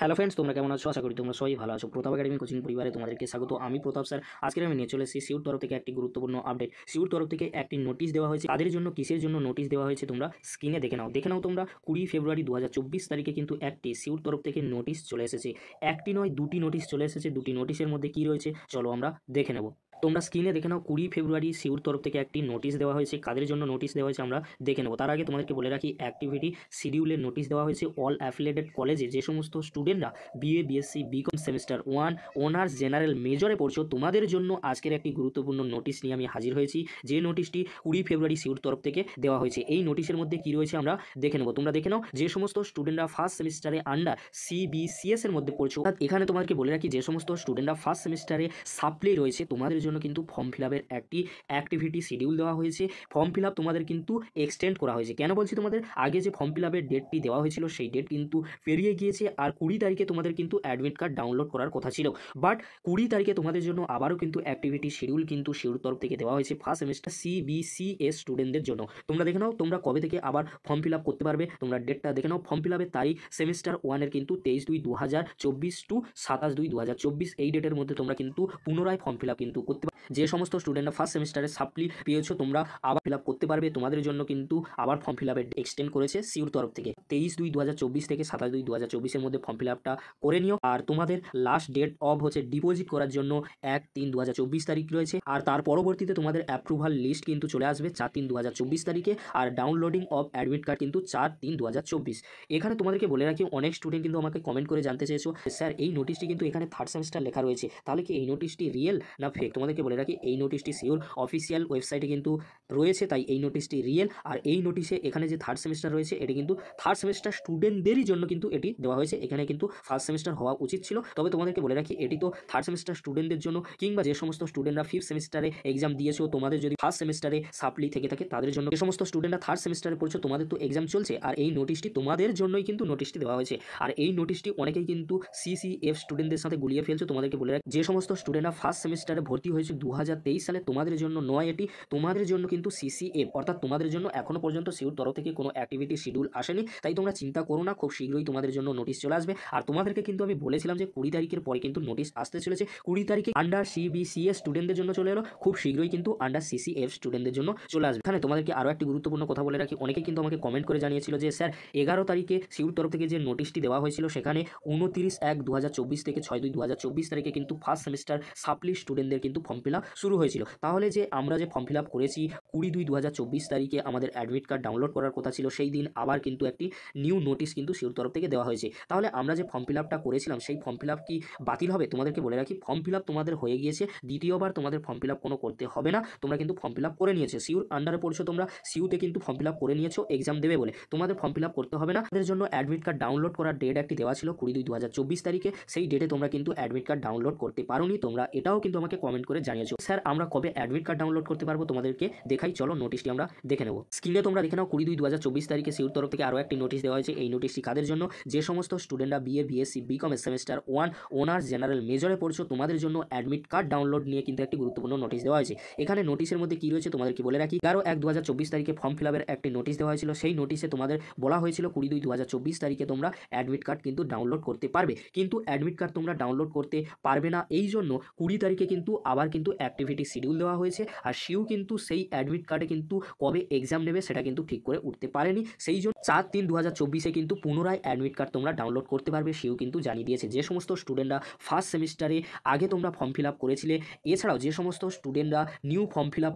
Hello friends, তোমরা কেমন আছো? আশা করি তোমরা সবাই ভালো আছো। প্রতাপ একাডেমি কোচিং পরিবারে তোমাদেরকে স্বাগত। আমি প্রতাপ স্যার। আজকের আমি নিয়ে চলে এসেছি সিউর তরফ থেকে একটি গুরুত্বপূর্ণ আপডেট। সিউর তরফ থেকে একটি নোটিশ দেওয়া হয়েছে। তাদের জন্য কিসের জন্য নোটিশ দেওয়া হয়েছে তোমরা স্ক্রিনে দেখে নাও তোমরা 20 ফেব্রুয়ারি 2024 তারিখে কিন্তু একটি সিউর তরফ থেকে নোটিশ চলে এসেছে। একটি নয়, দুটি নোটিশ চলে এসেছে। দুটি নোটিশের মধ্যে কি রয়েছে চলো আমরা দেখে নেব। তোমরা স্ক্রিনে দেখে নাও 20 ফেব্রুয়ারি সিউর তরফ থেকে একটি নোটিশ দেওয়া হয়েছে। কাদের জন্য নোটিশ দেওয়া হয়েছে আমরা দেখে নেব। তার আগে তোমাদেরকে বলে রাখি, অ্যাক্টিভিটি শিডিউলের নোটিশ দেওয়া হয়েছে অল অ্যাফিলিয়েটেড কলেজে যে সমস্ত স্টুডেন্টরা BA, BSc, BCom semester 1 honours, general, মেজরে পড়ছো তোমাদের জন্য আজকের একটি গুরুত্বপূর্ণ নোটিশ নিয়ে আমি হাজির হয়েছি। যে নোটিশটি 20 ফেব্রুয়ারি সিউর তরফ থেকে দেওয়া হয়েছে। এই নোটিশের মধ্যে কি রয়েছে আমরা দেখে নেব। তোমরা দেখে নাও, যে সমস্ত স্টুডেন্টরা ফার্স্ট সেমিস্টারে আন্ডার সিবিসিএস এর মধ্যে পড়ছো, এখানে তোমাদেরকে বলে রাখি যে সমস্ত স্টুডেন্টরা ফার্স্ট সেমিস্টারে সাপ্লি রয়েছে তোমাদের জন্য কিন্তু ফর্ম ফিল আপের একটি অ্যাক্টিভিটি শিডিউল দেওয়া হয়েছে। ফর্ম ফিল আপ তোমাদের কিন্তু এক্সটেন্ড করা হয়েছে। কেন বলছি, তোমাদের আগে যে ফর্ম ফিল আপের ডেটটি দেওয়া হয়েছিল সেই ডেট কিন্তু পেরিয়ে গিয়েছে। আর 20 তারিখে তোমাদের কিন্তু অ্যাডমিট কার্ড ডাউনলোড করার কথা ছিল, বাট 20 তারিখে তোমাদের জন্য আবারও কিন্তু অ্যাক্টিভিটি শিডিউল কিন্তু শিডিউল তরফ থেকে দেওয়া হয়েছে ফার্স্ট সেমিস্টার সিবিসিএস স্টুডেন্টদের জন্য। তোমরা দেখে নাও তোমরা কবে থেকে আবার ফর্ম ফিল আপ করতে পারবে। তোমরা ডেটটা দেখে নাও। ফর্ম ফিল আপের তারিখ সেমিস্টার 1 এর কিন্তু 23/2/2024 টু 27/2/2024 এই ডেটের মধ্যে তোমরা কিন্তু পুনরায় ফর্ম ফিল আপ কিন্তু করতে পারবে। যে সমস্ত স্টুডেন্টরা ফার্স্ট সেমিস্টারে সাপ্লি পেয়েছো তোমরা আবার ফিল আপ করতে পারবে। তোমাদের জন্য কিন্তু আবার ফর্ম ফিল আপের এক্সটেন্ড করেছে সিউর তরফ থেকে। 23/2/2024 থেকে 27/2/2024 এর মধ্যে ফর্ম ফিল আপটা করে নিও। আর তোমাদের লাস্ট ডেট অফ হচ্ছে ডিপোজিট করার জন্য 1/3/2024 তারিখ রয়েছে। আর তার পরবর্তীতে তোমাদের অ্যাপ্রুভাল লিস্ট কিন্তু চলে আসবে 4/3/2024 তারিখে। আর ডাউনলোডিং অফ অ্যাডমিট কার্ড কিন্তু 4/3/2024। এখানে তোমাদেরকে বলে রাখি, অনেক স্টুডেন্ট কিন্তু আমাকে কমেন্ট করে জানতে চেয়েছো, স্যার এই নোটিশটি কিন্তু এখানে থার্ড সেমিস্টার লেখা রয়েছে, তাহলে কি এই নোটিশটি রিয়েল না ফেক? তোমাদেরকে বলে রাখি, এই নোটিশটি সিওর অফিসিয়াল ওয়েবসাইটে কিন্তু রয়েছে, তাই এই নোটিশটি রিয়েল। আর এই নোটিশে এখানে যে থার্ড সেমিস্টার রয়েছে এটি কিন্তু থার্ড সেমিস্টার স্টুডেন্টদেরই জন্য কিন্তু এটি দেওয়া হয়েছে। এখানে কিন্তু ফার্স্ট সেমিস্টার হওয়া উচিত ছিল, তবে তোমাদেরকে বলে রাখি এটি তো থার্ড সেমিস্টার স্টুডেন্টদের জন্য, কিংবা যে সমস্ত স্টুডেন্টরা ফিফথ সেমিস্টারে এক্সাম দিয়েছো, তোমাদের যদি ফার্স্ট সেমিস্টারে সাপ্লি থেকে থাকে তাদের জন্য। যে সমস্ত স্টুডেন্টরা থার্ড সেমিস্টারে পড়ছো তোমাদের তো এক্সাম চলছে, আর এই নোটিশটি তোমাদের জন্যই কিন্তু নোটিশটি দেওয়া হয়েছে। আর এই নোটিশটি অনেকেই কিন্তু সিসিএফ স্টুডেন্টদের সাথে গুলিয়ে ফেলছো। তোমাদেরকে বলে রাখি, যে সমস্ত স্টুডেন্টরা ফার্স্ট সেমিস্টারে ভর্তি হয়েছে 2023 সালে তোমাদের জন্য নয়, এটি তোমাদের জন্য কিন্তু সিসিএফ, অর্থাৎ তোমাদের জন্য এখনো পর্যন্ত সিউর তরফ থেকে কোনো অ্যাক্টিভিটি শিডিউল আসেনি। তাই তোমরা চিন্তা করো না, খুব শীঘ্রই তোমাদের জন্য নোটিশ চলে আসবে। আর তোমাদেরকে কিন্তু আমি বলেছিলাম যে 20 তারিখের পরে কিন্তু নোটিশ আসতে চলেছে। 20 তারিখে আন্ডার সিবিসিএস স্টুডেন্টদের জন্য চলে এলো, খুব শীঘ্রই কিন্তু আন্ডার সিসিএফ স্টুডেন্টদের জন্য চলে আসবে। এখানে তোমাদেরকে আরও একটি গুরুত্বপূর্ণ কথা বলে রাখি, অনেকে কিন্তু আমাকে কমেন্ট করে জানিয়েছিল যে স্যার 11 তারিখে সিউর তরফ থেকে যে নোটিশটি দেওয়া হয়েছিল সেখানে 29/1/2024 থেকে 6/2/2024 তারিখে কিন্তু ফার্স্ট সেমিস্টার সাপ্লি স্টুডেন্টদের কিন্তু ফর্ম ফিল আপ শুরু হয়েছিল। তাহলে যে আমরা যে ফর্ম ফিল আপ করেছি 20/2/2024 তারিখে আমাদের অ্যাডমিট কার্ড ডাউনলোড করার কথা ছিল, সেই দিন আবার কিন্তু একটি নিউ নোটিশ কিন্তু সিউর তরফ থেকে দেওয়া হয়েছে। তাহলে আমরা যে ফর্ম ফিল আপটা করেছিলাম সেই ফর্ম ফিল আপ কি বাতিল হবে? তোমাদেরকে বলে রাখি, ফর্ম ফিল আপ তোমাদের হয়ে গিয়েছে। দ্বিতীয়বার তোমাদের ফর্ম ফিল আপ কোনো করতে হবে না। তোমরা কিন্তু ফর্ম ফিল আপ করে নিয়েছো, সিউর আন্ডারে পড়ছো তোমরা, সিউতে কিন্তু ফর্ম ফিল আপ করে নিয়েছো এক্সাম দেবে বলে। তোমাদের ফর্ম ফিল আপ করতে হবে না। তাদের জন্য অ্যাডমিট কার্ড ডাউনলোড করার ডেট একটি দেওয়া ছিল 20/2/2024 তারিখে। সেই ডেটে তোমরা কিন্তু অ্যাডমিট কার্ড ডাউনলোড করতে পারোনি। তোমরা এটাও কিন্তু আমাকে কমেন্ট করে জানিয়েছো, স্যার আমরা কবে অ্যাডমিট কার্ড ডাউনলোড করতে পারবো? তোমাদেরকে দেখাই, চলো নোটিশটি আমরা দেখে নেব। স্ক্রিনে তোমরা দেখে নাও 20/2/2024 তারিখে সিউর তরফ থেকে আরও একটি নোটিশ দেওয়া হয়েছে। এই নোটিশটি কাদের জন্য? যে সমস্ত স্টুডেন্টরা BA, BSc, BCom semester 1 honours, general, মেজরে পড়ছো তোমাদের জন্য অ্যাডমিট কার্ড ডাউনলোড নিয়ে কিন্তু একটি গুরুত্বপূর্ণ নোটিশ দেওয়া হয়েছে। এখানে নোটিশের মধ্যে কি রয়েছে তোমাদেরকে বলে রাখি, 11/1/2024 তারিখে ফর্ম ফিল আপের একটি নোটিশ দেওয়া হয়েছিল। সেই নোটিশে তোমাদের বলা হয়েছিল 20/2/2024 তারিখে তোমরা অ্যাডমিট কার্ড কিন্তু ডাউনলোড করতে পারবে, কিন্তু অ্যাডমিট কার্ড তোমরা ডাউনলোড করতে পারবে না। এই জন্য 20 তারিখে কিন্তু আবার কিন্তু অ্যাক্টিভিটি শিডিউল দেওয়া হয়েছে। আর সিউ কিন্তু সেই অ্যাডমিট কার্ডে কিন্তু কবে এক্সাম নেবে সেটা কিন্তু ঠিক করে উঠতে পারেনি। সেই জন্য 4/3/2024 কিন্তু পুনরায় অ্যাডমিট কার্ড তোমরা ডাউনলোড করতে পারবে, সিউ কিন্তু জানিয়ে দিয়েছে। যে সমস্ত স্টুডেন্টরা ফার্স্ট সেমিস্টারে আগে তোমরা ফর্ম ফিল আপ করেছিলে, এছাড়াও যে সমস্ত স্টুডেন্টরা নিউ ফর্ম ফিল আপ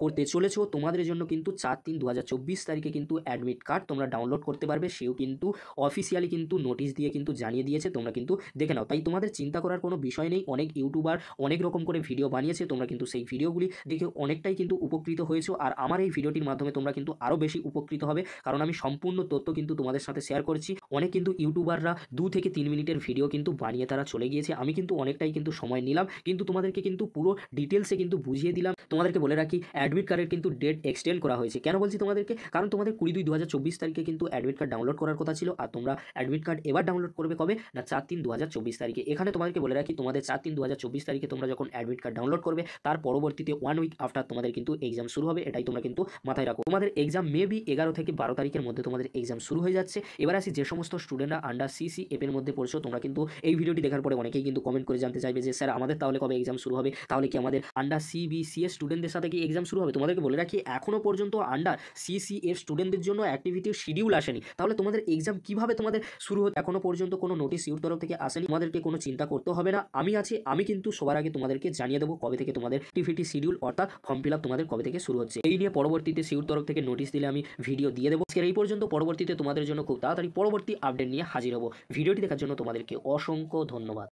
করতে চলেছো তোমাদের জন্য কিন্তু 4/3/2024 তারিখে কিন্তু অ্যাডমিট কার্ড তোমরা ডাউনলোড করতে পারবে, সেও কিন্তু অফিসিয়ালি কিন্তু নোটিশ দিয়ে কিন্তু জানিয়ে দিয়েছে। তোমরা কিন্তু দেখে নাও, তাই তোমাদের চিন্তা করার কোনো বিষয় নেই। অনেক ইউটিউবার অনেক রকম করে ভিডিও বানিয়েছে, তোমরা কিন্তু সেই ভিডিওগুলি দেখে অনেকটাই কিন্তু উপকৃত হয়েছো। আর আমার এই ভিডিওটির মাধ্যমে তোমরা কিন্তু আরও বেশি উপকৃত হবে, কারণ আমি সম্পূর্ণ তথ্য কিন্তু তোমাদের সাথে শেয়ার করছি। অনেক কিন্তু ইউটিউবাররা 2 থেকে 3 মিনিটের ভিডিও কিন্তু বানিয়ে তারা চলে গিয়েছে। আমি কিন্তু অনেকটাই কিন্তু সময় নিলাম, কিন্তু তোমাদেরকে কিন্তু পুরো ডিটেলসে কিন্তু বুঝিয়ে দিলাম। তোমাদেরকে বলে রাখি, অ্যাডমিট কার্ডের কিন্তু ডেট এক্সটেন্ড করা হয়েছে। কেন বলছি তোমাদেরকে? কারণ তোমাদের 20/2/2024 তারিখে কিন্তু অ্যাডমিট কার্ড ডাউনলোড করার কথা ছিল, আর তোমরা অ্যাডমিট কার্ড এবার ডাউনলোড করবে কবে না 4/3/2024 তারিখে। এখানে তোমাদেরকে বলে রাখি, তোমাদের 4/3/2024 তারিখে তোমরা যখন অ্যাডমিট কার্ড ডাউনলোড করবে, তার পরবর্তীতে 1 উইক আফটার তোমাদের কিন্তু এক্সাম শুরু হবে। এটাই তোমরা কিন্তু মাথায় রাখো। তোমাদের এক্সাম মেবি 11 থেকে 12 তারিখের মধ্যে তোমাদের এক্সাম শুরু হয়ে যাচ্ছে। এবার আসি যে সমস্ত স্টুডেন্টরা আন্ডার সিসিএফ এর মধ্যে পড়ছো, তোমরা কিন্তু এই ভিডিওটি দেখার পরে অনেকেই কিন্তু কমেন্ট করে জানতে চাইবে যে স্যার আমাদের তাহলে কবে এক্সাম শুরু হবে, তাহলে কি আমাদের আন্ডার সিবিসিএস স্টুডেন্টদের সাথে কি এক্সাম শুরু হবে? তোমাদেরকে বলে রাখি এখনো পর্যন্ত আন্ডার সিসিএফ স্টুডেন্টদের জন্য অ্যাক্টিভিটির শিডিউল আসেনি। তাহলে তোমাদের এক্সাম কিভাবে তোমাদের শুরু হচ্ছে? এখনো পর্যন্ত কোনো নোটিশ সিউর তরফ থেকে আসেনি। তোমাদেরকে কোনো চিন্তা করতে হবে না, আমি আছি। আমি কিন্তু সবার আগে তোমাদেরকে জানিয়ে দেবো কবে থেকে তোমাদের অ্যাক্টিভিটি শিডিউল অর্থাৎ ফর্ম ফিল আপ তোমাদের কবে থেকে শুরু হচ্ছে। এই নিয়ে পরবর্তীতে সিউর তরফ থেকে নোটিশ দিলে আমি ভিডিও দিয়ে দেবো। এই পর্যন্ত পরবর্তীতে তোমাদের জন্য খুব তাড়াতাড়ি পরবর্তী আপডেট নিয়ে হাজির হব। ভিডিওটি দেখার জন্য তোমাদেরকে অসংখ্য ধন্যবাদ।